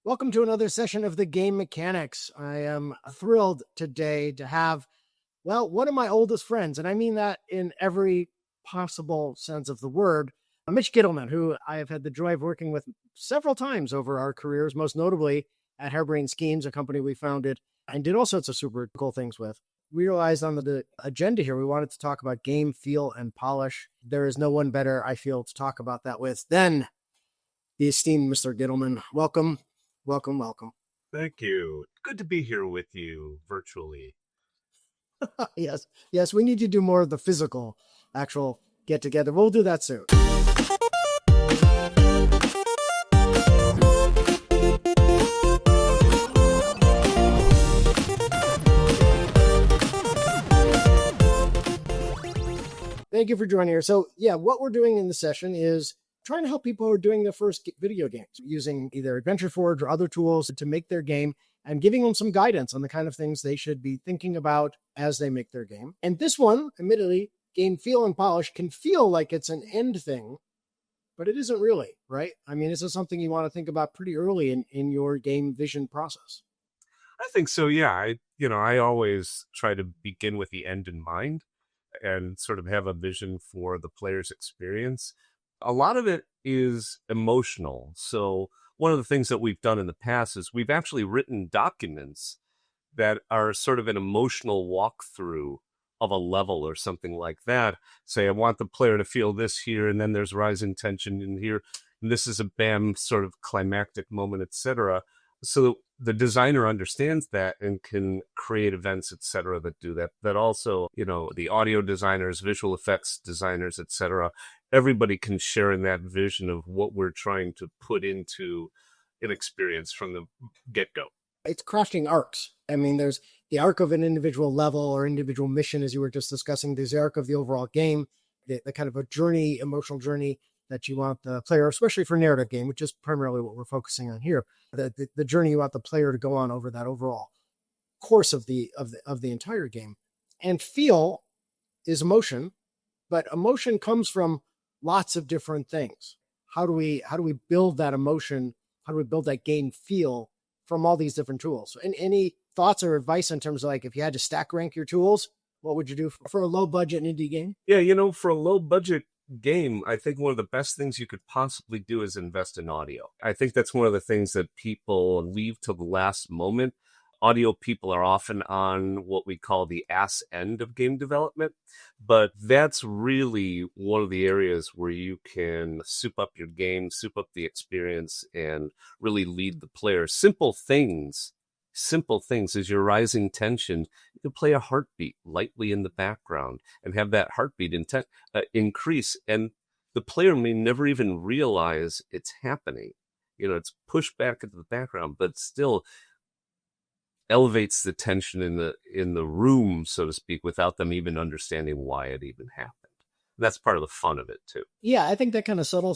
Welcome to another session of the Game Mechanics. I am thrilled today to have, one of my oldest friends, and I mean that in every possible sense of the word, Mitch Gitelman, who I have had the joy of working with several times over our careers, most notably at Harebrained Schemes, a company we founded and did all sorts of super cool things with. We realized on the agenda here, we wanted to talk about game, feel, and polish. There is no one better, I feel, to talk about that with than the esteemed Mr. Gitelman. Welcome. Thank you. Good to be here with you virtually. Yes, we need to do more of the physical, actual get together. We'll do that soon. Thank you for joining us. So, what we're doing in the session is trying to help people who are doing their first video games using either Adventure Forge or other tools to make their game and giving them some guidance on the kind of things they should be thinking about as they make their game. And this one, admittedly, game, feel, and polish can feel like it's an end thing, but it isn't really, right? I mean, this is something you want to think about pretty early in your game vision process. I think so, yeah. I always try to begin with the end in mind and sort of have a vision for the player's experience. A lot of it is emotional. So one of the things that we've done in the past is we've actually written documents that are sort of an emotional walkthrough of a level or something like that. Say, I want the player to feel this here, and then there's rising tension in here, and this is a bam sort of climactic moment, etc. So the designer understands that and can create events, etc., that do that. That also, the audio designers, visual effects designers, etc., everybody can share in that vision of what we're trying to put into an experience from the get-go. It's crafting arcs. I mean, there's the arc of an individual level or individual mission, as you were just discussing. There's the arc of the overall game, the kind of a journey, emotional journey that you want the player, especially for narrative game, which is primarily what we're focusing on here. The journey you want the player to go on over that overall course of the entire game. And feel is emotion, but emotion comes from lots of different things. How do we build that emotion? How do we build that game feel from all these different tools? And any thoughts or advice in terms of, like, if you had to stack rank your tools, what would you do for a low budget indie game? Yeah, for a low budget game, I think one of the best things you could possibly do is invest in audio. I think that's one of the things that people leave till the last moment. Audio people are often on what we call the ass end of game development, but that's really one of the areas where you can soup up your game, soup up the experience, and really lead the player. Simple things as your rising tension. You can play a heartbeat lightly in the background and have that heartbeat increase, and the player may never even realize it's happening. It's pushed back into the background, but still elevates the tension in the room, so to speak, without them even understanding why it even happened. That's part of the fun of it too. Yeah, I think that kind of subtle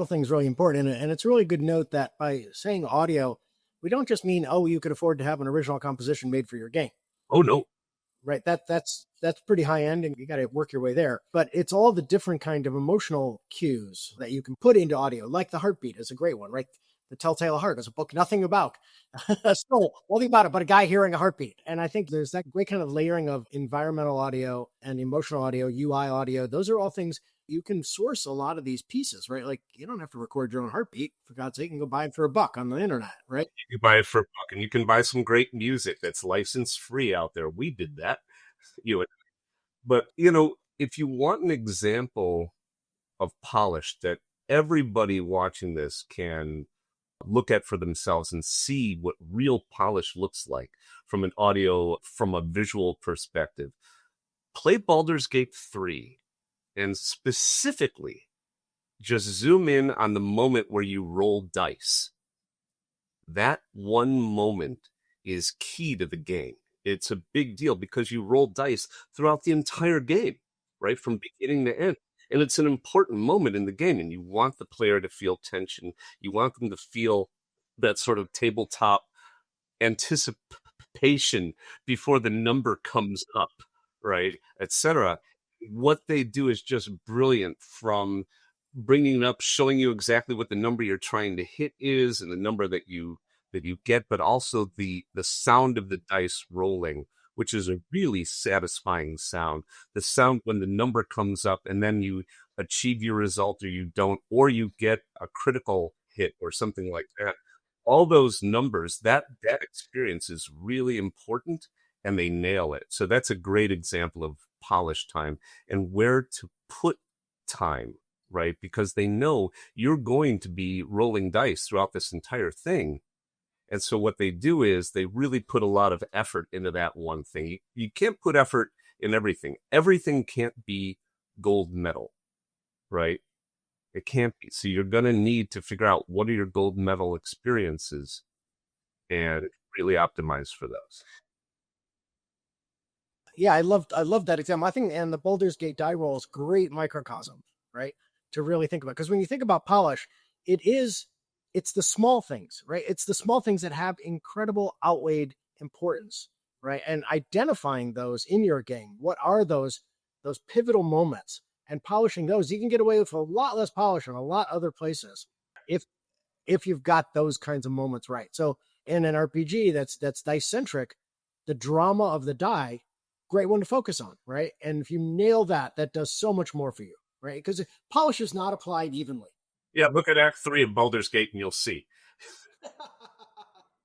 thing is really important, and it's really good note that by saying audio, we don't just mean, you could afford to have an original composition made for your game. Oh no, right? That's pretty high end, and you got to work your way there. But it's all the different kind of emotional cues that you can put into audio, like the heartbeat is a great one, right? The Telltale Heart is a book nothing about a soul, nothing about it, but a guy hearing a heartbeat. And I think there's that great kind of layering of environmental audio and emotional audio, UI audio. Those are all things you can source a lot of these pieces, right? Like, you don't have to record your own heartbeat. For God's sake, you can go buy it for $1 on the internet, right? You can buy it for $1, and you can buy some great music that's license free out there. We did that. But, if you want an example of polish that everybody watching this can look at for themselves and see what real polish looks like from an audio, from a visual perspective, play Baldur's Gate 3 and specifically just zoom in on the moment where you roll dice. That one moment is key to the game. It's a big deal because you roll dice throughout the entire game, right? From beginning to end. And it's an important moment in the game, and you want the player to feel tension. You want them to feel that sort of tabletop anticipation before the number comes up, right, etc. What they do is just brilliant, from bringing it up, showing you exactly what the number you're trying to hit is, and the number that you that you get, but also the sound of the dice rolling, which is a really satisfying sound. The sound when the number comes up and then you achieve your result or you don't, or you get a critical hit or something like that. All those numbers, that experience is really important, and they nail it. So that's a great example of polish time and where to put time, right? Because they know you're going to be rolling dice throughout this entire thing. And so what they do is they really put a lot of effort into that one thing. You can't put effort in everything. Everything can't be gold medal, right? It can't be. So you're going to need to figure out what are your gold medal experiences and really optimize for those. Yeah, I love that example. I think, and the Baldur's Gate die roll is great microcosm, right? To really think about, because when you think about polish, it's the small things, right? It's the small things that have incredible outweighed importance, right? And identifying those in your game, what are those pivotal moments, and polishing those, you can get away with a lot less polish in a lot other places if you've got those kinds of moments right. So in an RPG that's dice centric, the drama of the die, great one to focus on, right? And if you nail that does so much more for you, right? Because polish is not applied evenly. Yeah, look at Act 3 of Baldur's Gate and you'll see.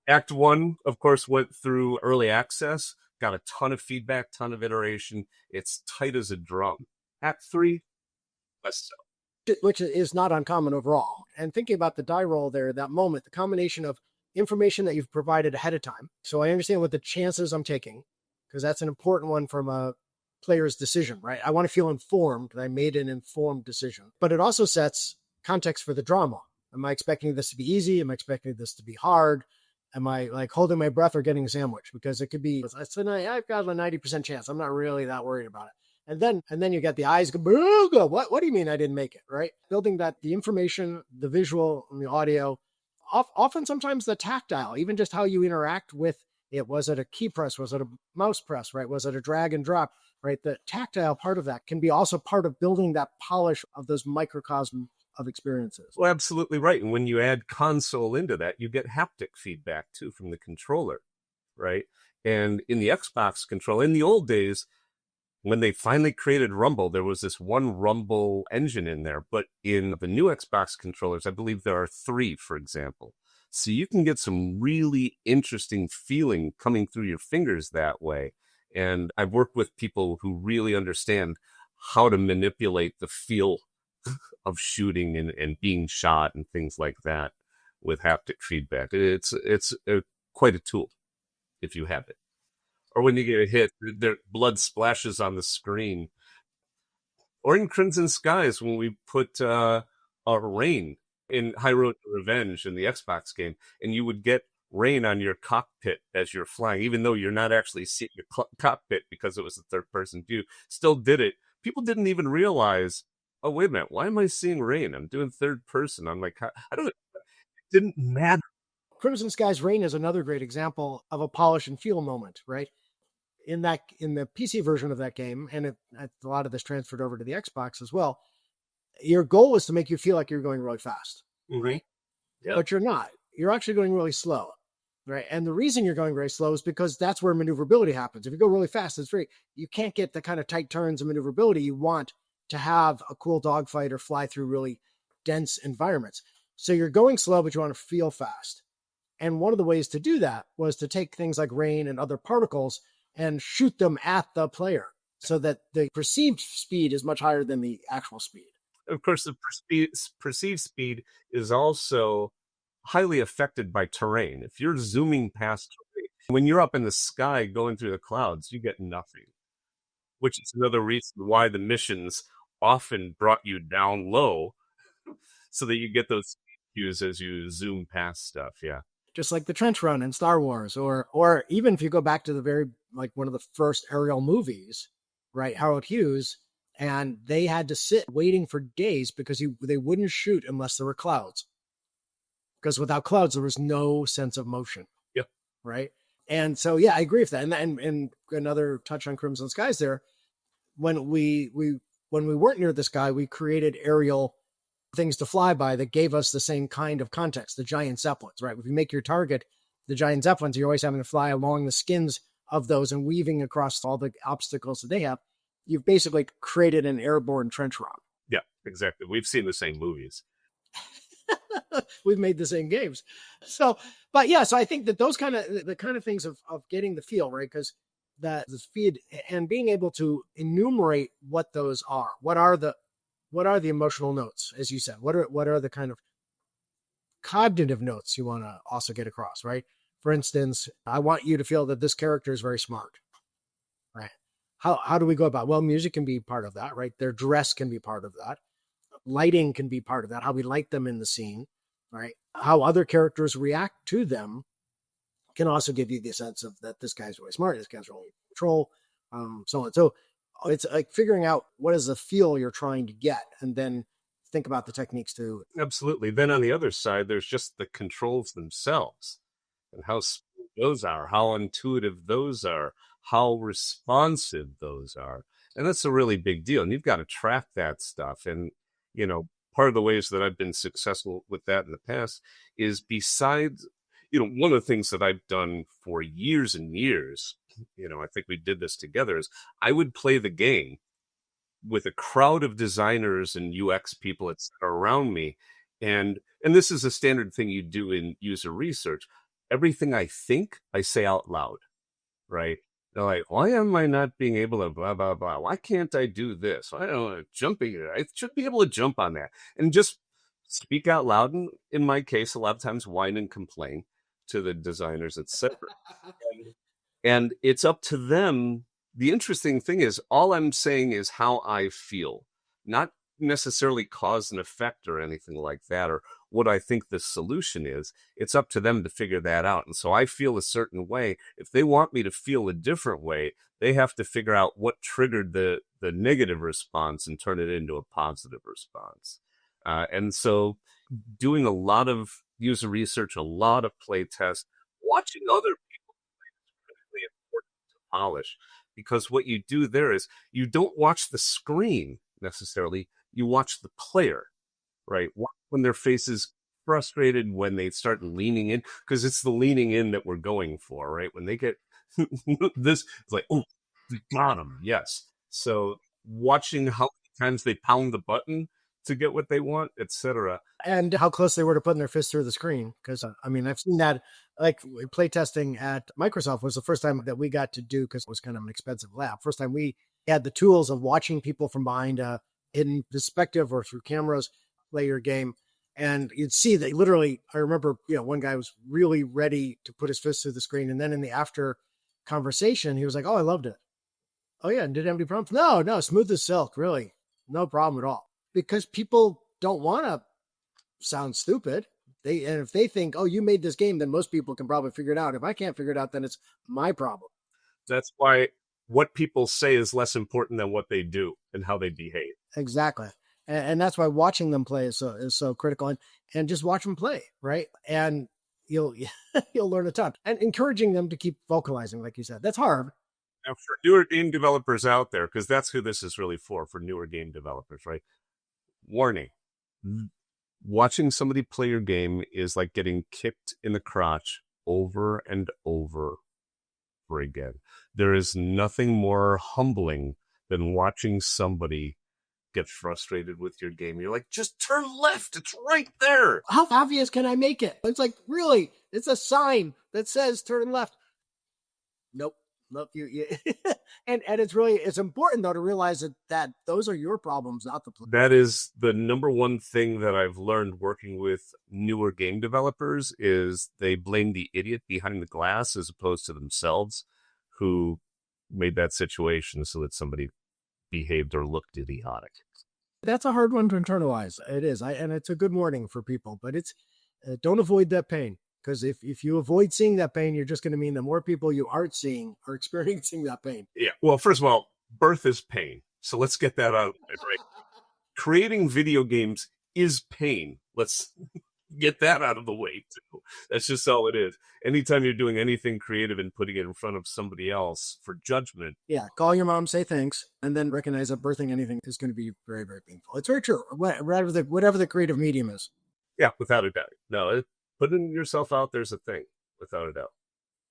Act 1, of course, went through early access, got a ton of feedback, ton of iteration. It's tight as a drum. Act 3, less so. Which is not uncommon overall. And thinking about the die roll there, that moment, the combination of information that you've provided ahead of time. So I understand what the chances I'm taking, because that's an important one from a player's decision, right? I want to feel informed that I made an informed decision. But it also sets context for the drama. Am I expecting this to be easy? Am I expecting this to be hard? Am I like holding my breath or getting a sandwich? Because it could be, I've got a 90% chance. I'm not really that worried about it. And then you get the eyes go, what do you mean I didn't make it, right? Building that, the information, the visual, and the audio, often sometimes the tactile, even just how you interact with it. Was it a key press? Was it a mouse press, right? Was it a drag and drop, right? The tactile part of that can be also part of building that polish of those microcosm of experiences. Well, absolutely right. And when you add console into that, you get haptic feedback too from the controller, right? And in the Xbox controller, in the old days, when they finally created Rumble, there was this one Rumble engine in there. But in the new Xbox controllers, I believe there are 3, for example. So you can get some really interesting feeling coming through your fingers that way. And I've worked with people who really understand how to manipulate the feel of shooting and being shot and things like that with haptic feedback. It's quite a tool if you have it. Or when you get a hit, their blood splashes on the screen. Or in Crimson Skies, when we put rain in High Road to Revenge in the Xbox game, and you would get rain on your cockpit as you're flying, even though you're not actually seeing your cockpit because it was a third-person view, still did it. People didn't even realize, oh, wait a minute, why am I seeing rain? I'm doing third person. I'm like, I don't know. It didn't matter. Crimson Skies Rain is another great example of a polish and feel moment, right? In the PC version of that game, and a lot of this transferred over to the Xbox as well, your goal was to make you feel like you're going really fast, right? Yep. But you're not. You're actually going really slow, right? And the reason you're going very slow is because that's where maneuverability happens. If you go really fast, you can't get the kind of tight turns and maneuverability you want to have a cool dogfight or fly through really dense environments. So you're going slow, but you want to feel fast. And one of the ways to do that was to take things like rain and other particles and shoot them at the player so that the perceived speed is much higher than the actual speed. Of course, the perceived speed is also highly affected by terrain. If you're zooming past terrain, when you're up in the sky going through the clouds, you get nothing, which is another reason why the missions often brought you down low so that you get those speed cues as you zoom past stuff. Yeah. Just like the trench run in Star Wars, or even if you go back to the very, like one of the first aerial movies, right? Howard Hughes, and they had to sit waiting for days because they wouldn't shoot unless there were clouds. Because without clouds, there was no sense of motion. Yeah. Right. And so, yeah, I agree with that. And another touch on Crimson Skies there. When we weren't near the sky, we created aerial things to fly by that gave us the same kind of context, the giant zeppelins, right? If you make your target the giant zeppelins, you're always having to fly along the skins of those and weaving across all the obstacles that they have. You've basically created an airborne trench run. Yeah, exactly. We've seen the same movies. We've made the same games. So, but yeah, so I think that those the kind of things of getting the feel, right? Because the feed and being able to enumerate what those are. What are the emotional notes, as you said? What are the kind of cognitive notes you want to also get across, right? For instance, I want you to feel that this character is very smart, right? How do we go about? Well, music can be part of that, right? Their dress can be part of that. Lighting can be part of that. How we light them in the scene, right? How other characters react to them can also give you the sense of that this guy's really smart, this guy's really in control, so on. So it's like figuring out what is the feel you're trying to get, and then think about the techniques to. Absolutely. Then on the other side, there's just the controls themselves and how smooth those are, how intuitive those are, how responsive those are. And that's a really big deal. And you've got to track that stuff. And, part of the ways that I've been successful with that in the past is besides, one of the things that I've done for years and years, I think we did this together, is I would play the game with a crowd of designers and UX people around me. And this is a standard thing you do in user research. Everything I think, I say out loud, right? They're like, why am I not being able to blah, blah, blah? Why can't I do this? I don't know, jumping. I should be able to jump on that. And just speak out loud. And in my case, a lot of times whine and complain to the designers, etc. And it's up to them. The interesting thing is, all I'm saying is how I feel, not necessarily cause and effect or anything like that, or what I think the solution is. It's up to them to figure that out. And so I feel a certain way. If they want me to feel a different way, they have to figure out what triggered the negative response and turn it into a positive response. And so doing a lot of user research, a lot of play tests, watching other people play is critically important to polish. Because what you do there is you don't watch the screen necessarily, you watch the player, right? When their face is frustrated, when they start leaning in, because it's the leaning in that we're going for, right? When they get this, it's like, oh, we got them, yes. So watching how many times they pound the button to get what they want, etc. And how close they were to putting their fist through the screen. Because, I've seen that, like playtesting at Microsoft was the first time that we got to do, because it was kind of an expensive lab. First time we had the tools of watching people from behind a hidden perspective or through cameras play your game. And you'd see that literally, I remember, one guy was really ready to put his fist through the screen. And then in the after conversation, he was like, oh, I loved it. Oh yeah. And did it have any problems? No, smooth as silk, really. No problem at all. Because people don't want to sound stupid. And if they think, oh, you made this game, then most people can probably figure it out. If I can't figure it out, then it's my problem. That's why what people say is less important than what they do and how they behave. Exactly. And that's why watching them play is so critical, and just watch them play, right? And you'll learn a ton, and encouraging them to keep vocalizing, like you said. That's hard. Now, for newer game developers out there, because that's who this is really for newer game developers, right? Warning. Watching somebody play your game is like getting kicked in the crotch over and over again. There is nothing more humbling than watching somebody get frustrated with your game. You're like, just turn left. It's right there. How obvious can I make it? It's like, really? It's a sign that says turn left. Nope. You. and it's important though to realize that those are your problems, not the. That is the number one thing that I've learned working with newer game developers is they blame the idiot behind the glass as opposed to themselves, who made that situation so that somebody behaved or looked idiotic. That's a hard one to internalize. It is, and it's a good warning for people. But it's don't avoid that pain. Because if you avoid seeing that pain, you're just going to mean that more people you aren't seeing are experiencing that pain. Yeah. Well, first of all, birth is pain. So let's get that out of it, right? Creating video games is pain. Let's get that out of the way, too. That's just all it is. Anytime you're doing anything creative and putting it in front of somebody else for judgment. Yeah. Call your mom, say thanks, and then recognize that birthing anything is going to be very, very painful. It's very true. Whatever the creative medium is. Yeah, without a doubt. No, putting yourself out there's a thing. without a doubt.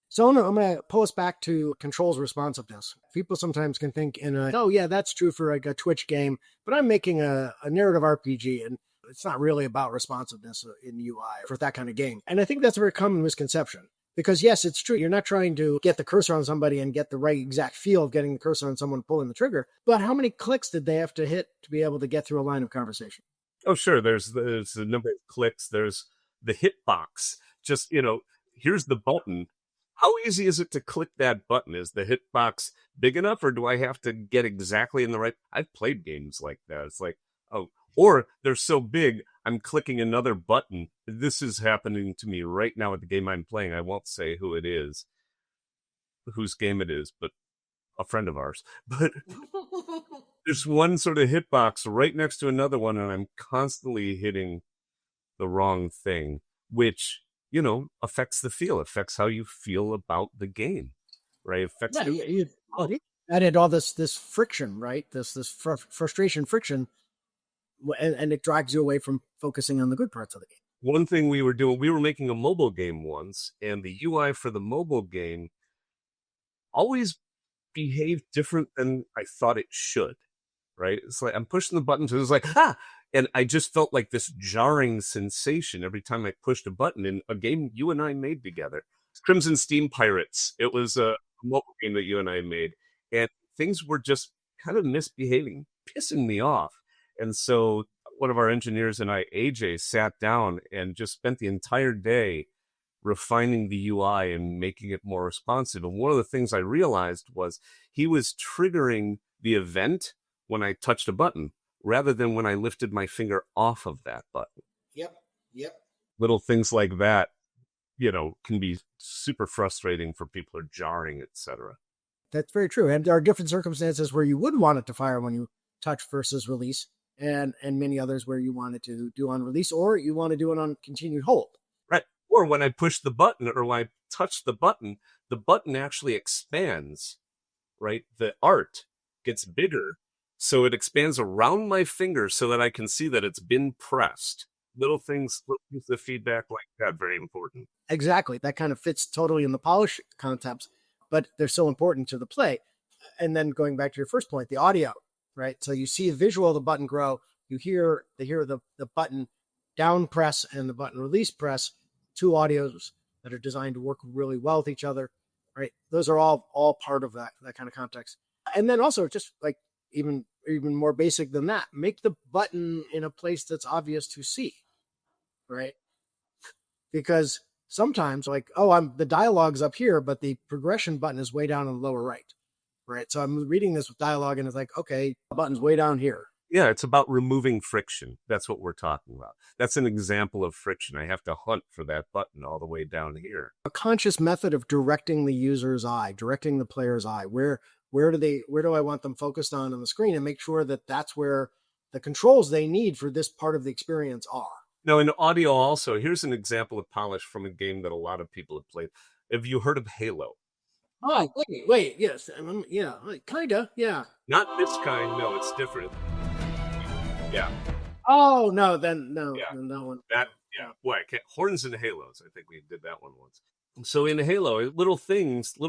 So I'm going to pull us back to controls responsiveness. People sometimes can think oh yeah, that's true for like a Twitch game, but I'm making a narrative RPG and it's not really about responsiveness in UI for that kind of game. And I think that's a very common misconception because yes, it's true. You're not trying to get the cursor on somebody and get the right exact feel of getting the cursor on someone pulling the trigger, but how many clicks did they have to hit to be able to get through a line of conversation? Oh, sure. There's a number of clicks. There's the hitbox. Just, here's the button. How easy is it to click that button? Is the hitbox big enough, or do I have to get exactly in the right? I've played games like that. It's like, oh, or they're so big, I'm clicking another button. This is happening to me right now at the game I'm playing. I won't say who it is, whose game it is, but a friend of ours. But there's one sort of hitbox right next to another one, and I'm constantly hitting the wrong thing, which affects the feel, affects how you feel about the game, right? Affects you added all this friction, right? This frustration friction, and it drags you away from focusing on the good parts of the game. One thing we were doing, we were making a mobile game once, and the UI for the mobile game always behaved different than I thought it should, right? It's like I'm pushing the buttons, it was like, and I just felt like this jarring sensation every time I pushed a button in a game you and I made together. Crimson Steam Pirates. It was a mobile game that you and I made. And things were just kind of misbehaving, pissing me off. And so one of our engineers and I, AJ, sat down and just spent the entire day refining the UI and making it more responsive. And one of the things I realized was he was triggering the event when I touched a button, rather than when I lifted my finger off of that button. Yep. Little things like that, can be super frustrating for people, or jarring, etc. That's very true. And there are different circumstances where you would want it to fire when you touch versus release, and many others where you want it to do on release, or you want to do it on continued hold. Right. Or when I push the button, or when I touch the button actually expands, right? The art gets bigger. So it expands around my finger so that I can see that it's been pressed. Little things, little pieces of feedback like that, very important. Exactly. That kind of fits totally in the polish concepts, but they're so important to the play. And then going back to your first point, the audio, right? So you see the visual of the button grow. You hear the button down press and the button release press, two audios that are designed to work really well with each other, right? Those are all part of that kind of context. And then also just like, even more basic than that, make the button in a place that's obvious to see, right? Because sometimes the dialogue's up here, but the progression button is way down in the lower right, So I'm reading this with dialogue and it's like, okay, the button's way down here. Yeah, it's about removing friction. That's what we're talking about. That's an example of friction. I have to hunt for that button all the way down here. A conscious method of directing the user's eye, directing the player's eye. Where do I want them focused on the screen, and make sure that that's where the controls they need for this part of the experience are. Now, in audio also, here's an example of polish from a game that a lot of people have played. Have you heard of Halo? Oh, wait, yes. Yeah, kinda, yeah. Not this kind, no, it's different. Yeah. Oh, no, then, no. Yeah. Then that one. Boy, Horns and Halos, I think we did that one once. So in Halo, little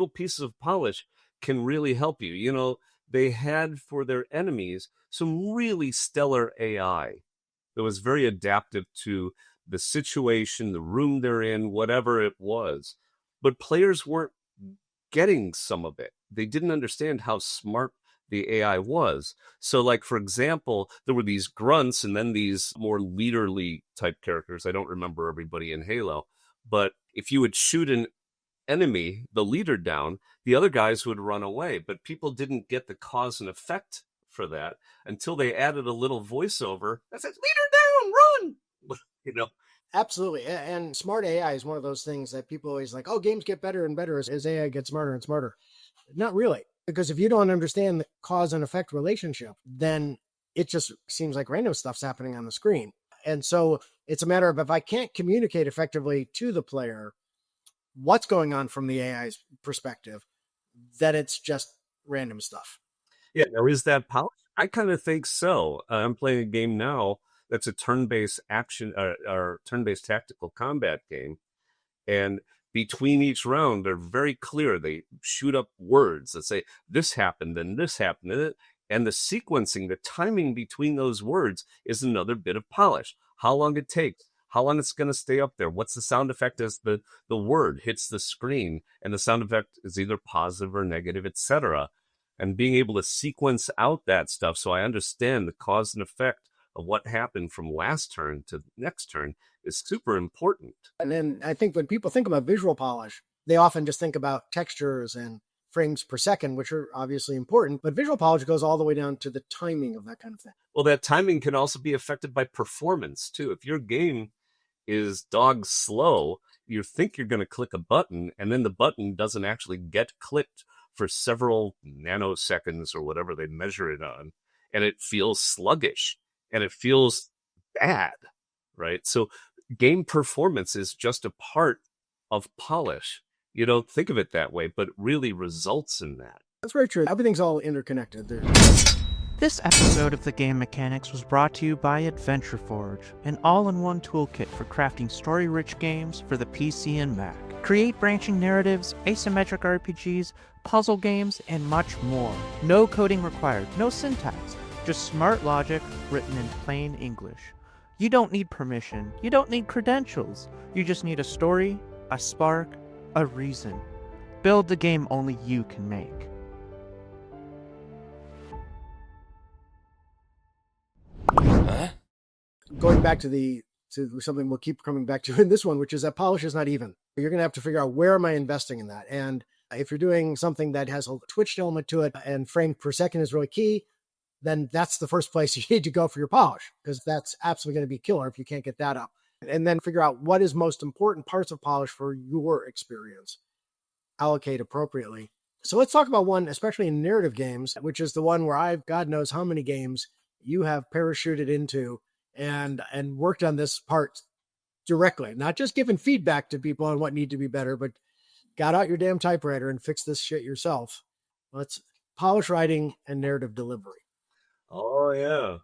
pieces of polish can really help you. They had for their enemies some really stellar AI that was very adaptive to the situation, the room they're in, whatever it was. But players weren't getting some of it. They didn't understand how smart the AI was. So, like, for example, there were these grunts and then these more leaderly type characters. I don't remember everybody in Halo. But if you would shoot an enemy, the leader, down, the other guys would run away. But people didn't get the cause and effect for that until they added a little voiceover that says, leader down, run! Absolutely. And smart AI is one of those things that people always like, oh, games get better and better as AI gets smarter and smarter. Not really. Because if you don't understand the cause and effect relationship, then it just seems like random stuff's happening on the screen. And so it's a matter of, if I can't communicate effectively to the player what's going on from the AI's perspective, then it's just random stuff. Yeah, now is that power? I kind of think so. I'm playing a game now that's a turn-based action or turn-based tactical combat game. And between each round, they're very clear. They shoot up words that say, this happened and this happened. And the sequencing, the timing between those words is another bit of polish. How long it takes, how long it's going to stay up there. What's the sound effect as the word hits the screen, and the sound effect is either positive or negative, etc. And being able to sequence out that stuff so I understand the cause and effect of what happened from last turn to next turn is super important. And then I think when people think about visual polish, they often just think about textures and frames per second, which are obviously important, but visual polish goes all the way down to the timing of that kind of thing. Well, that timing can also be affected by performance too. If your game is dog slow, you think you're going to click a button, and then the button doesn't actually get clicked for several nanoseconds or whatever they measure it on, and it feels sluggish and it feels bad, right? So game performance is just a part of polish. You don't think of it that way, but it really results in that. That's very true. Everything's all interconnected. This episode of The Game Mechanics was brought to you by Adventure Forge, an all-in-one toolkit for crafting story-rich games for the PC and Mac. Create branching narratives, asymmetric RPGs, puzzle games, and much more. No coding required, no syntax, just smart logic written in plain English. You don't need permission, you don't need credentials, you just need a story, a spark, a reason. Build the game only you can make. Going back to something we'll keep coming back to in this one, which is that polish is not even. You're going to have to figure out, where am I investing in that? And if you're doing something that has a twitched element to it and frame per second is really key, then that's the first place you need to go for your polish, because that's absolutely going to be killer if you can't get that up. And then figure out what is most important parts of polish for your experience. Allocate appropriately. So let's talk about one, especially in narrative games, which is the one where God knows how many games you have parachuted into and worked on this part directly, not just giving feedback to people on what need to be better, but got out your damn typewriter and fixed this shit yourself. Let's polish writing and narrative delivery. Oh, yeah.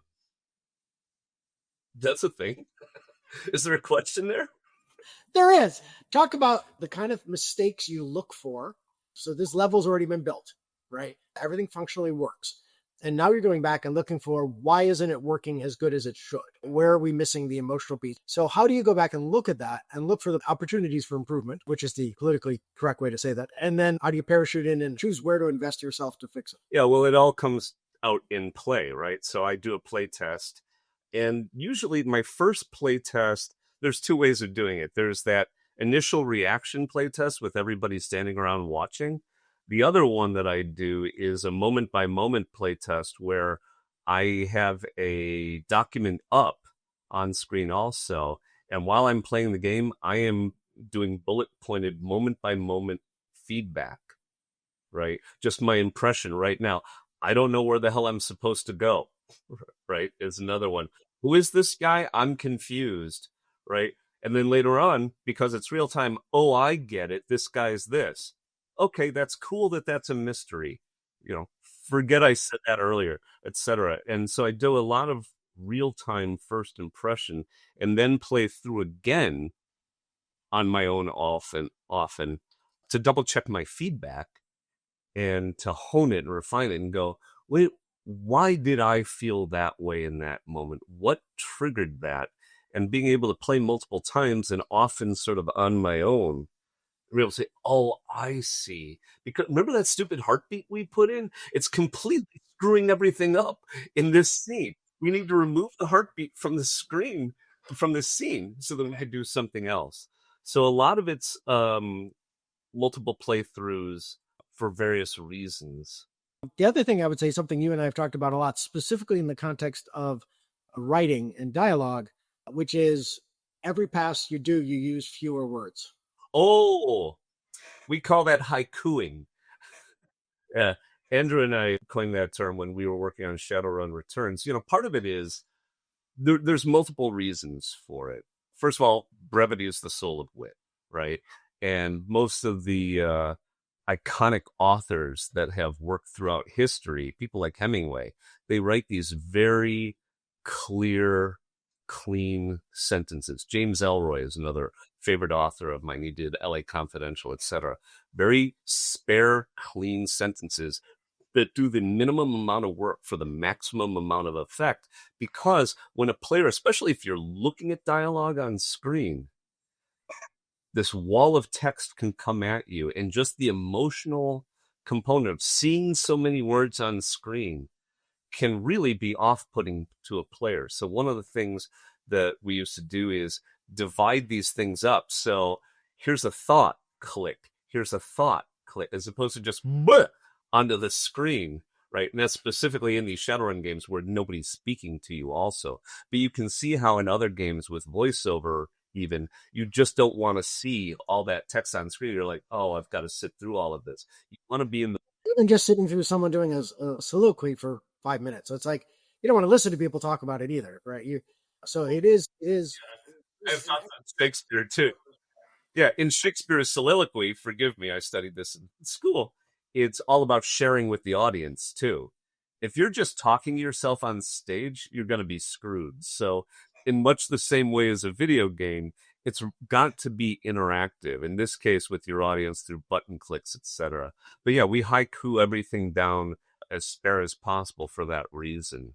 That's a thing. Is there a question there? There is. Talk about the kind of mistakes you look for. So this level's already been built, right? Everything functionally works. And now you're going back and looking for, why isn't it working as good as it should? Where are we missing the emotional piece? So how do you go back and look at that and look for the opportunities for improvement, which is the politically correct way to say that? And then how do you parachute in and choose where to invest yourself to fix it? Yeah, well, it all comes out in play, right? So I do a play test. And usually my first play test, there's two ways of doing it. There's that initial reaction play test with everybody standing around watching. The other one that I do is a moment-by-moment playtest where I have a document up on screen also. And while I'm playing the game, I am doing bullet-pointed moment-by-moment feedback, right? Just my impression right now. I don't know where the hell I'm supposed to go, right? Is another one. Who is this guy? I'm confused, right? And then later on, because it's real time, oh, I get it. This guy's this. Okay, that's cool that's a mystery. Forget I said that earlier, etc. And so I do a lot of real-time first impression and then play through again on my own often to double-check my feedback and to hone it and refine it and go, wait, why did I feel that way in that moment? What triggered that? And being able to play multiple times and often sort of on my own, be able to say, oh, I see. Because remember that stupid heartbeat we put in? It's completely screwing everything up in this scene. We need to remove the heartbeat from the screen, from the scene, so that we can do something else. So a lot of it's multiple playthroughs for various reasons. The other thing I would say, something you and I have talked about a lot, specifically in the context of writing and dialogue, which is every pass you do, you use fewer words. Oh, we call that haikuing. Yeah, Andrew and I coined that term when we were working on Shadowrun Returns. Part of it is there's multiple reasons for it. First of all, brevity is the soul of wit, right? And most of the iconic authors that have worked throughout history, people like Hemingway, they write these very clear, clean sentences. James Ellroy is another favorite author of mine. He did LA Confidential, etc. Very spare, clean sentences that do the minimum amount of work for the maximum amount of effect. Because when a player, especially if you're looking at dialogue on screen, this wall of text can come at you, and just the emotional component of seeing so many words on screen can really be off-putting to a player. So one of the things that we used to do is divide these things up. So here's a thought, click. Here's a thought, click, as opposed to just bleh onto the screen, right? And that's specifically in these Shadowrun games where nobody's speaking to you also. But you can see how in other games with voiceover, even, you just don't want to see all that text on screen. You're like, oh, I've got to sit through all of this. You want to be in the... Even just sitting through someone doing a soliloquy for 5 minutes. So it's like, you don't want to listen to people talk about it either, right? So it is. I've thought that Shakespeare too. Yeah, in Shakespeare's soliloquy, forgive me, I studied this in school, it's all about sharing with the audience too. If you're just talking to yourself on stage, you're going to be screwed. So in much the same way as a video game, it's got to be interactive, in this case with your audience through button clicks, etc. But yeah, we haiku everything down as spare as possible for that reason.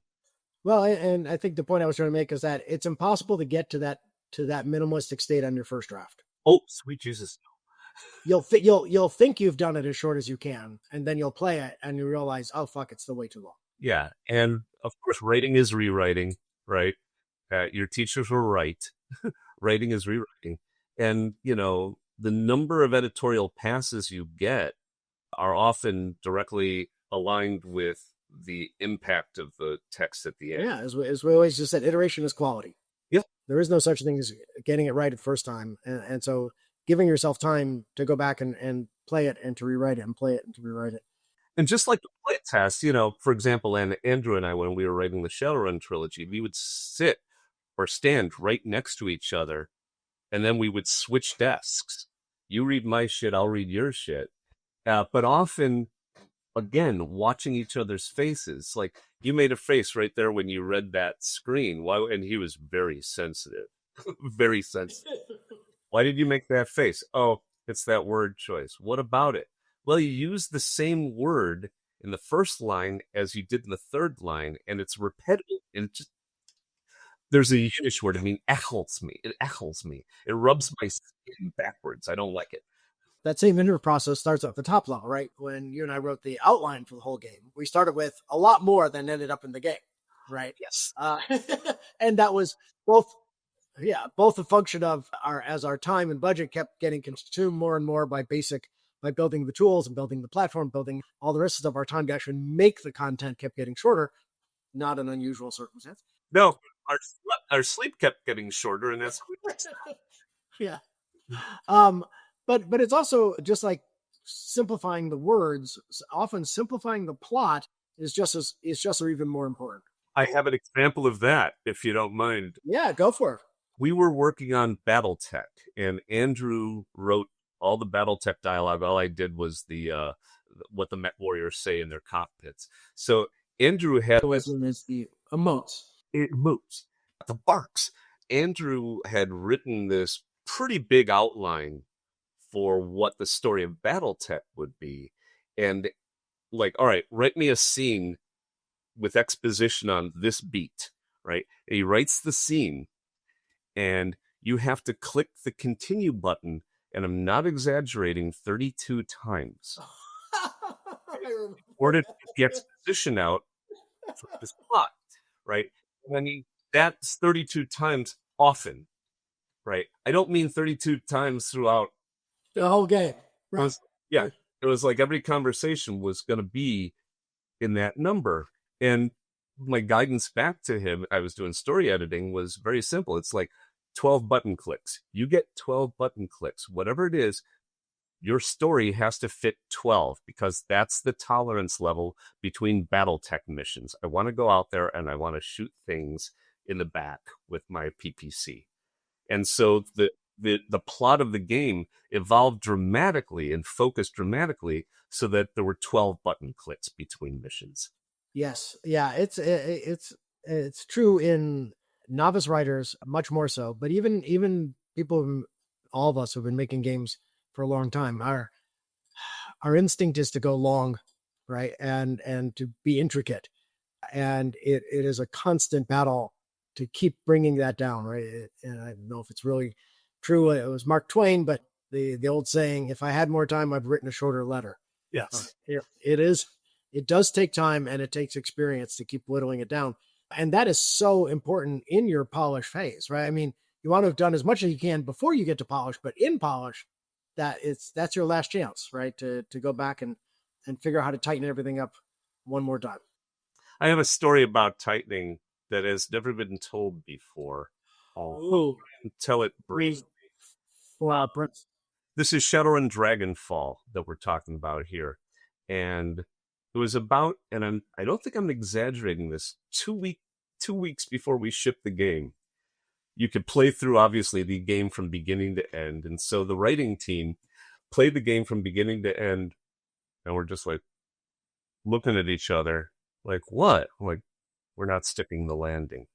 Well, and I think the point I was trying to make is that it's impossible to get to that minimalistic state on your first draft. Oh, sweet Jesus. You'll think you've done it as short as you can, and then you'll play it and you realize, oh fuck, it's still way too long. Yeah, and of course writing is rewriting, right? Your teachers were right. Writing is rewriting. And, the number of editorial passes you get are often directly aligned with the impact of the text at the end. Yeah, as we always just said, iteration is quality. Yeah. There is no such thing as getting it right the first time. And so giving yourself time to go back and play it and to rewrite it and play it and to rewrite it. And just like the playtest, for example, and Andrew and I, when we were writing the Shadowrun trilogy, we would sit or stand right next to each other, and then we would switch desks. You read my shit, I'll read your shit. But often, again, watching each other's faces. Like, you made a face right there when you read that screen. Why? And he was very sensitive. Very sensitive. Why did you make that face? Oh, it's that word choice. What about it? Well, you use the same word in the first line as you did in the third line, and it's repetitive. And it just, there's a Yiddish word. I mean, echels me. It echels me. It rubs my skin backwards. I don't like it. That same interview process starts at the top level, right? When you and I wrote the outline for the whole game, we started with a lot more than ended up in the game, right? Yes. And that was both a function of our time and budget kept getting consumed more and more by building the tools and building the platform, building all the rest of our time to actually make the content kept getting shorter. Not an unusual circumstance. No, our sleep kept getting shorter, and that's yeah. But it's also just like simplifying the words. Often simplifying the plot is just or even more important. I have an example of that, if you don't mind. Yeah, go for it. We were working on BattleTech, and Andrew wrote all the BattleTech dialogue. All I did was the what the Met Warriors say in their cockpits. So Andrew had the emotes. Emotes, the barks. Andrew had written this pretty big outline for what the story of BattleTech would be, and like, all right, write me a scene with exposition on this beat, right? And he writes the scene, and you have to click the continue button, and I'm not exaggerating, 32 times. Or to get the exposition out for this plot, right? And that's 32 times often, right? I don't mean 32 times throughout the whole game. Right. It was like every conversation was going to be in that number. And my guidance back to him, I was doing story editing, was very simple. It's like 12 button clicks. You get 12 button clicks. Whatever it is, your story has to fit 12, because that's the tolerance level between BattleTech missions. I want to go out there and I want to shoot things in the back with my PPC. And so the plot of the game evolved dramatically and focused dramatically so that there were 12 button clicks between missions. Yes. Yeah. It's true in novice writers, much more so, but even people all of us who've been making games for a long time, our instinct is to go long, right? And to be intricate. And it is a constant battle to keep bringing that down, right? And I don't know if it's really true. It was Mark Twain, but the old saying, if I had more time, I've written a shorter letter. Yes. It is. It does take time and it takes experience to keep whittling it down. And that is so important in your polish phase, right? I mean, you want to have done as much as you can before you get to polish, but in polish, that's your last chance, right? To go back and figure out how to tighten everything up one more time. I have a story about tightening that has never been told before. I'll tell it briefly. Wow, Prince. This is Shadowrun Dragonfall that we're talking about here. And it was about, and I don't think I'm exaggerating this, 2 weeks before we shipped the game. You could play through, obviously, the game from beginning to end. And so the writing team played the game from beginning to end. And we're just like looking at each other like, what? Like, we're not sticking the landing.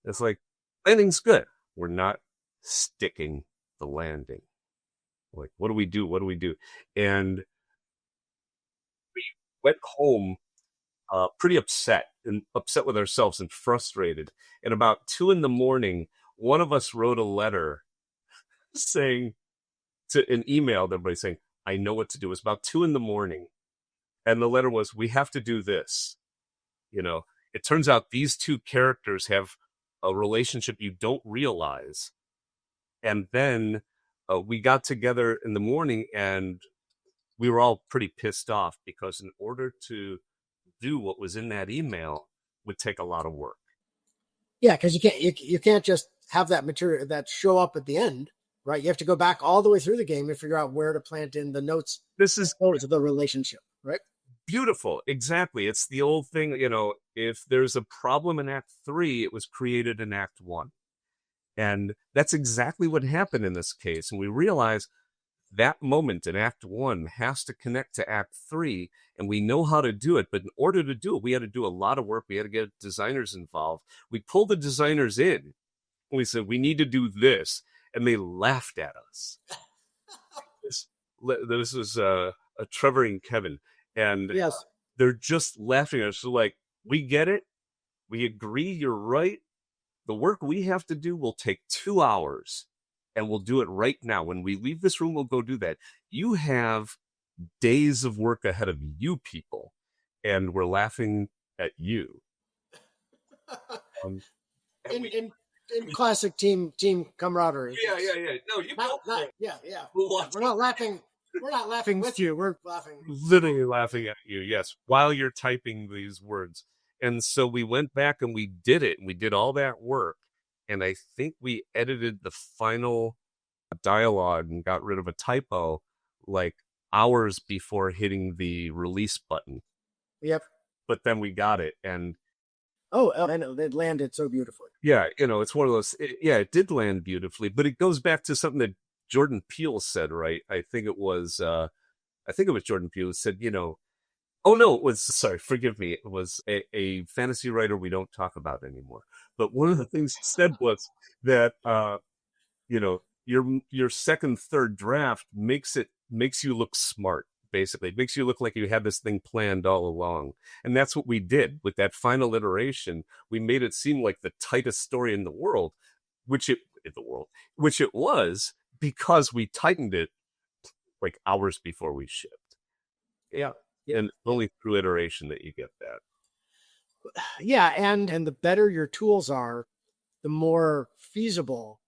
It's like, landing's good. We're not sticking the landing. Like, what do we do? What do we do? And we went home pretty upset with ourselves and frustrated. And about 2 a.m, one of us wrote a letter saying to an email to everybody saying, I know what to do. It was about 2 a.m. And the letter was, we have to do this. You know, it turns out these two characters have a relationship you don't realize. And then we got together in the morning and we were all pretty pissed off because in order to do what was in that email would take a lot of work. Yeah, because you can't just have that material that show up at the end, right? You have to go back all the way through the game and figure out where to plant in the notes. This is to the relationship, right? Beautiful. Exactly. It's the old thing, you know, if there's a problem in Act 3, it was created in Act 1. And that's exactly what happened in this case. And we realize that moment in Act 1 has to connect to Act 3, and we know how to do it. But in order to do it, we had to do a lot of work. We had to get designers involved. We pulled the designers in, and we said, we need to do this. And they laughed at us. This was Trevor and Kevin. And yes, they're just laughing at us. So like, we get it. We agree. You're right. The work we have to do will take 2 hours. And we'll do it right now. When we leave this room, we'll go do that. You have days of work ahead of you people. And we're laughing at you. In classic team camaraderie. Yeah. No, you yeah. We're not laughing. We're not laughing with you. We're laughing. Literally laughing at you, yes, while you're typing these words. And so we went back and we did it. And we did all that work. And I think we edited the final dialogue and got rid of a typo like hours before hitting the release button. Yep. But then we got it. And and it landed so beautifully. yeah, you know, it's one of those, it did land beautifully, but it goes back to something that Jordan Peele said, right? I think it was Jordan Peele who said, you know, forgive me. It was a fantasy writer we don't talk about anymore. But one of the things he said was that, you know, your second, third draft makes you look smart. Basically, it makes you look like you had this thing planned all along. And that's what we did with that final iteration. We made it seem like the tightest story in the world, which it was, because we tightened it like hours before we shipped. Yeah. And only through iteration that you get that. Yeah, and the better your tools are, the more feasible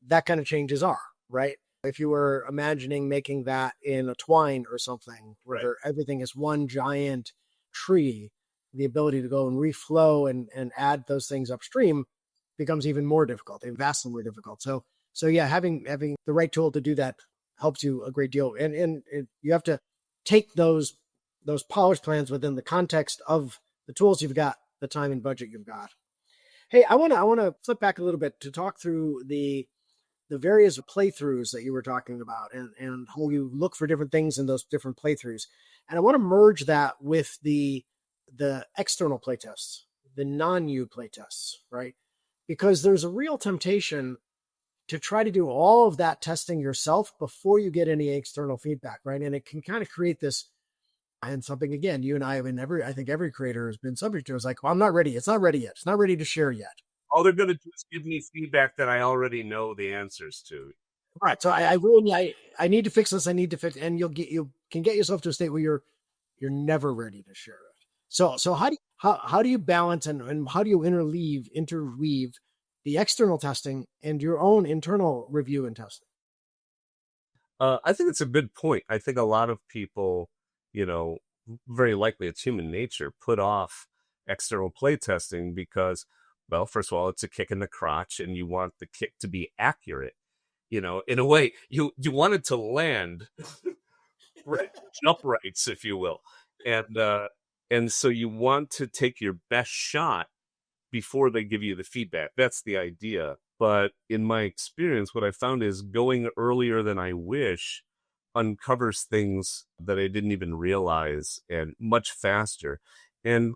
that kind of changes are, right? If you were imagining making that in a Twine or something, where everything is one giant tree, the ability to go and reflow and add those things upstream becomes even more difficult, vastly more difficult. So yeah, having the right tool to do that helps you a great deal. And you have to take those polish plans within the context of the tools you've got, the time and budget you've got. Hey, I want to flip back a little bit to talk through the various playthroughs that you were talking about and how you look for different things in those different playthroughs. And I want to merge that with the external playtests, the non-you playtests, right? Because there's a real temptation to try to do all of that testing yourself before you get any external feedback, right? And it can kind of create this, and something, again, you and I have been I think every creator has been subject to, is like, well, I'm not ready. It's not ready yet. It's not ready to share yet. All they're going to do is give me feedback that I already know the answers to. Right. So I need to fix this. I need to fix, and you can get yourself to a state where you're never ready to share it. So how do you balance and how do you interweave the external testing and your own internal review and testing? I think it's a good point. I think a lot of people, very likely it's human nature, put off external playtesting because, well, first of all, it's a kick in the crotch and you want the kick to be accurate. In a way, you want it to land uprights, if you will. And so you want to take your best shot before they give you the feedback. That's the idea. But in my experience, what I found is going earlier than I wish uncovers things that I didn't even realize, and much faster. And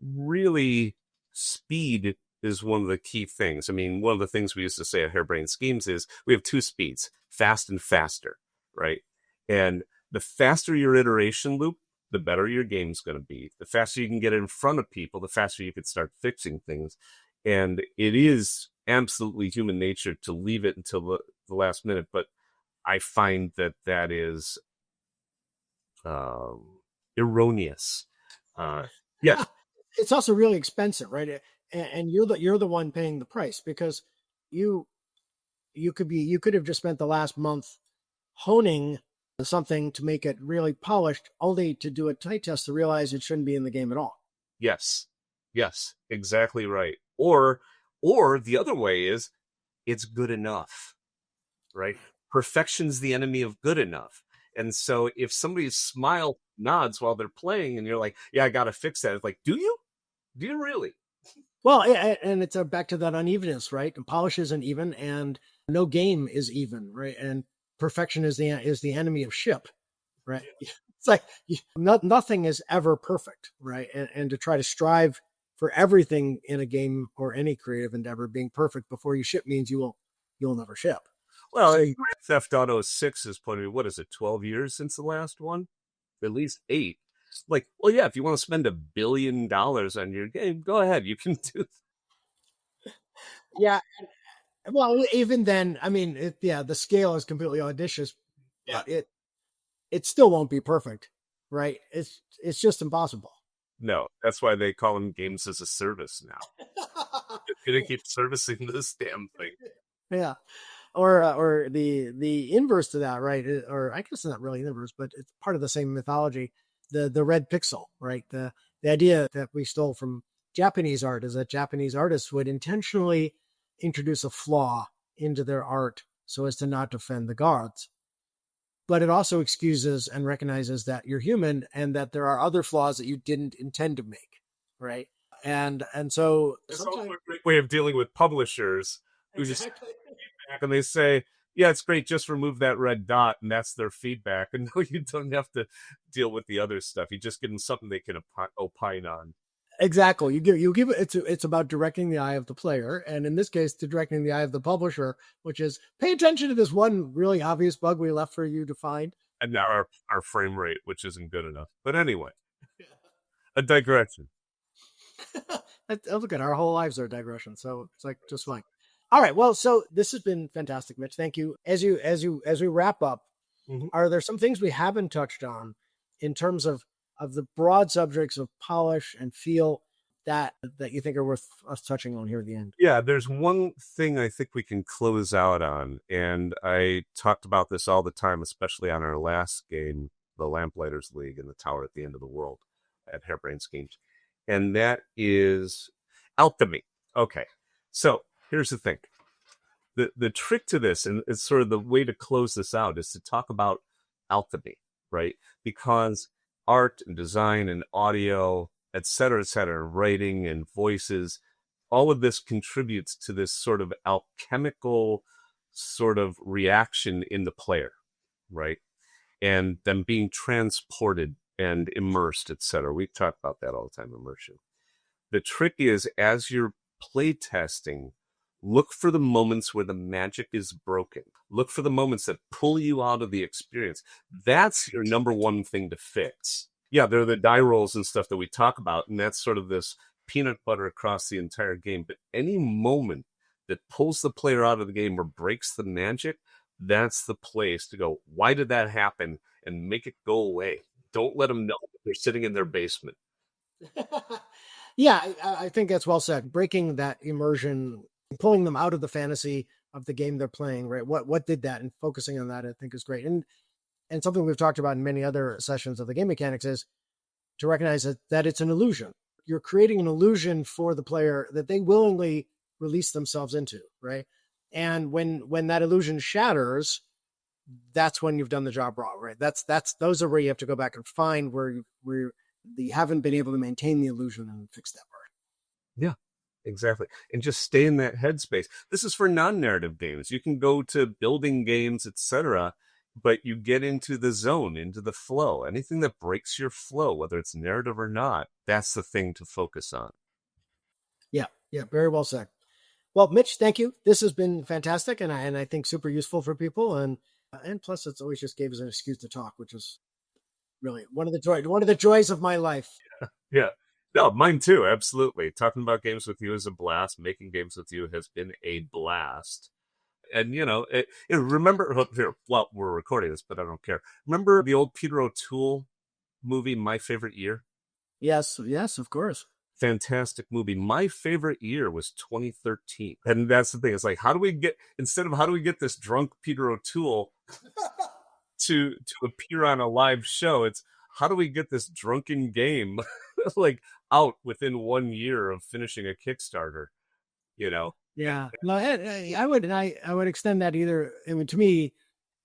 really, speed is one of the key things. I mean, one of the things we used to say at Harebrained Schemes is we have two speeds, fast and faster, right? And the faster your iteration loop, the better your game's going to be. The faster you can get in front of people, the faster you can start fixing things. And it is absolutely human nature to leave it until the last minute. But I find that is erroneous. Yeah. It's also really expensive, right? And you're the one paying the price, because you could have just spent the last month honing something to make it really polished, only to do a tight test to realize it shouldn't be in the game at all. Yes, exactly right. Or the other way is it's good enough, right? Perfection's the enemy of good enough. And so if somebody's smile nods while they're playing and you're like, yeah, I got to fix that. It's like, do you really? Well, and it's back to that unevenness, right? And polish isn't even, and no game is even, right? And perfection is the enemy of ship, right? It's like nothing is ever perfect, right? And to try to strive for everything in a game or any creative endeavor being perfect before you ship means you'll never ship. Well, Grand Theft Auto 6 is putting, what is it, 12 years since the last one? At least 8. Like, well, yeah, if you want to spend $1 billion on your game, go ahead. You can do that. Yeah. Well, even then, I mean, the scale is completely audacious, but it still won't be perfect, right? It's just impossible. No, that's why they call them games as a service now. You're gonna keep servicing this damn thing. Yeah. Or the inverse to that, right? Or I guess it's not really inverse, but it's part of the same mythology. The red pixel, right? The idea that we stole from Japanese art is that Japanese artists would intentionally introduce a flaw into their art so as to not offend the gods. But it also excuses and recognizes that you're human and that there are other flaws that you didn't intend to make, right? And so it's also a great way of dealing with publishers who just feedback and they say, yeah, it's great, just remove that red dot, and that's their feedback. And no, you don't have to deal with the other stuff. You just give them something they can opine on. Exactly. You give it's about directing the eye of the player, and in this case, to directing the eye of the publisher, which is pay attention to this one really obvious bug we left for you to find. And now our frame rate, which isn't good enough. But anyway, a digression. Look at our whole lives are a digression, so it's like just fine. All right. Well, so this has been fantastic, Mitch. Thank you. As we wrap up, are there some things we haven't touched on in terms of the broad subjects of polish and feel that you think are worth us touching on here at the end? Yeah, there's one thing I think we can close out on, and I talked about this all the time, especially on our last game, the Lamplighters League in the Tower at the End of the World at Harebrained Schemes, and that is alchemy. Okay, so here's the thing. The trick to this, and it's sort of the way to close this out, is to talk about alchemy, right? Because art and design and audio, et cetera, writing and voices, all of this contributes to this sort of alchemical sort of reaction in the player, right? And them being transported and immersed, et cetera. We talk about that all the time, immersion. The trick is, as you're playtesting, Look for the moments where the magic is broken. Look for the moments that pull you out of the experience. That's your number one thing to fix. Yeah, there are the die rolls and stuff that we talk about, and that's sort of this peanut butter across the entire game. But any moment that pulls the player out of the game or breaks the magic, that's the place to go, why did that happen? And make it go away. Don't let them know that they're sitting in their basement. Yeah, I think that's well said. Breaking that immersion, pulling them out of the fantasy of the game they're playing, right? What did that, and focusing on that, I think is great. And something we've talked about in many other sessions of the game mechanics is to recognize that it's an illusion. You're creating an illusion for the player that they willingly release themselves into, right? And when that illusion shatters, that's when you've done the job wrong, right? Those are where you have to go back and find where you haven't been able to maintain the illusion and fix that part. Yeah, exactly. And just stay in that headspace. This is for non-narrative games. You can go to building games, etc., but you get into the zone, into the flow. Anything that breaks your flow, whether it's narrative or not, that's the thing to focus on. Yeah, very well said. Well, Mitch, thank you. This has been fantastic, and I think super useful for people, and plus it's always just gave us an excuse to talk, which is really one of the joys of my life. Yeah. No, mine too. Absolutely. Talking about games with you is a blast. Making games with you has been a blast. And, remember, well, we're recording this, but I don't care. Remember the old Peter O'Toole movie, My Favorite Year? Yes, of course. Fantastic movie. My favorite year was 2013. And that's the thing. It's like, how do we get this drunk Peter O'Toole to appear on a live show? It's how do we get this drunken game like out within 1 year of finishing a Kickstarter? Yeah, no, I would extend that either. I mean, to me,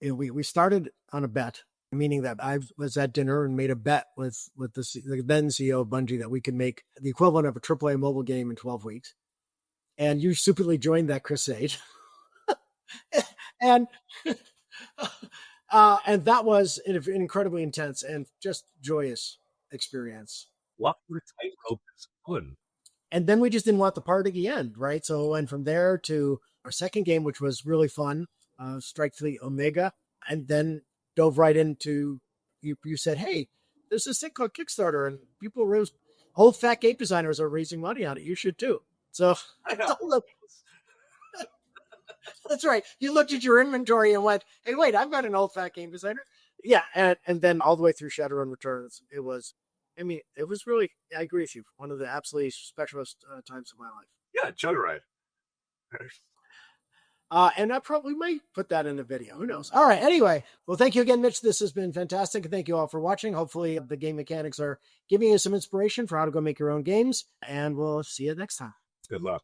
we started on a bet, meaning that I was at dinner and made a bet with the then CEO of Bungie that we could make the equivalent of a AAA mobile game in 12 weeks. And you stupidly joined that crusade. and that was an incredibly intense and just joyous experience. Walking the tightrope is fun. And then we just didn't want the party to end, right? So, and from there to our second game, which was really fun, Strike Fleet Omega, and then dove right into, you said, hey, there's this thing called Kickstarter, and old fat game designers are raising money on it. You should too. So, that's right. You looked at your inventory and went, hey, wait, I've got an old fat game designer. Yeah, and then all the way through Shadowrun Returns, it was really, I agree with you, one of the absolutely specialist times of my life. Yeah, Joyride. And I probably might put that in the video. Who knows? All right. Anyway, well, thank you again, Mitch. This has been fantastic. Thank you all for watching. Hopefully the game mechanics are giving you some inspiration for how to go make your own games. And we'll see you next time. Good luck.